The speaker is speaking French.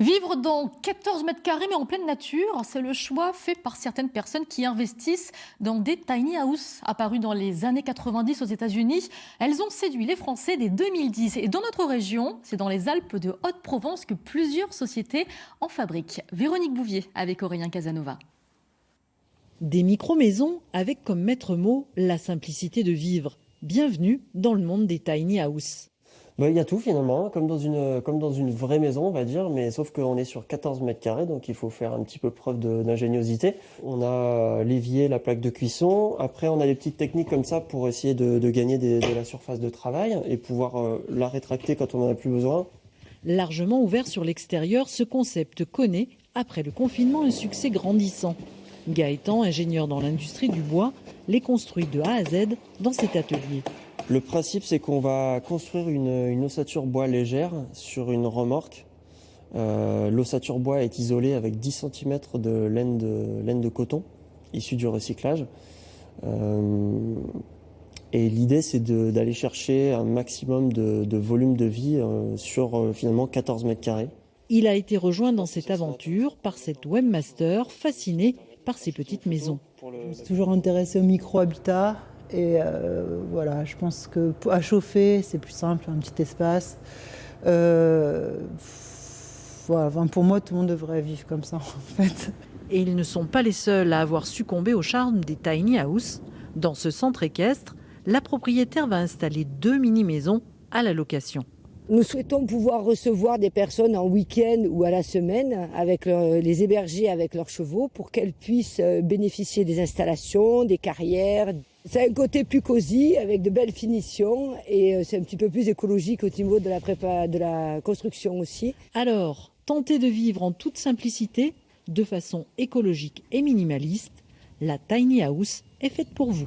Vivre dans 14 mètres carrés mais en pleine nature, c'est le choix fait par certaines personnes qui investissent dans des tiny houses apparues dans les années 90 aux États-Unis. Elles ont séduit les Français dès 2010 et dans notre région, c'est dans les Alpes de Haute-Provence que plusieurs sociétés en fabriquent. Véronique Bouvier avec Aurélien Casanova. Des micro-maisons avec comme maître mot la simplicité de vivre. Bienvenue dans le monde des tiny houses. Il y a tout finalement, comme dans une vraie maison, on va dire, mais sauf qu'on est sur 14 mètres carrés, donc il faut faire un petit peu preuve d'ingéniosité. On a l'évier, la plaque de cuisson. Après, on a des petites techniques comme ça pour essayer de gagner de la surface de travail et pouvoir la rétracter quand on en a plus besoin. Largement ouvert sur l'extérieur, ce concept connaît, après le confinement, un succès grandissant. Gaëtan, ingénieur dans l'industrie du bois, les construit de A à Z dans cet atelier. Le principe, c'est qu'on va construire une ossature bois légère sur une remorque. L'ossature bois est isolée avec 10 cm de laine de coton issue du recyclage. Et l'idée, c'est d'aller chercher un maximum de volume de vie sur finalement 14 mètres carrés. Il a été rejoint dans cette aventure par cet webmaster fasciné par ces petites maisons. Je me suis toujours intéressée au micro-habitat. Et voilà, je pense qu'à chauffer, c'est plus simple, un petit espace. Voilà, pour moi, tout le monde devrait vivre comme ça, en fait. Et ils ne sont pas les seuls à avoir succombé au charme des tiny houses. Dans ce centre équestre, la propriétaire va installer 2 mini-maisons à la location. Nous souhaitons pouvoir recevoir des personnes en week-end ou à la semaine, avec les héberger avec leurs chevaux pour qu'elles puissent bénéficier des installations, des carrières. C'est un côté plus cosy avec de belles finitions et c'est un petit peu plus écologique au niveau de la construction aussi. Alors, tentez de vivre en toute simplicité, de façon écologique et minimaliste. La tiny house est faite pour vous.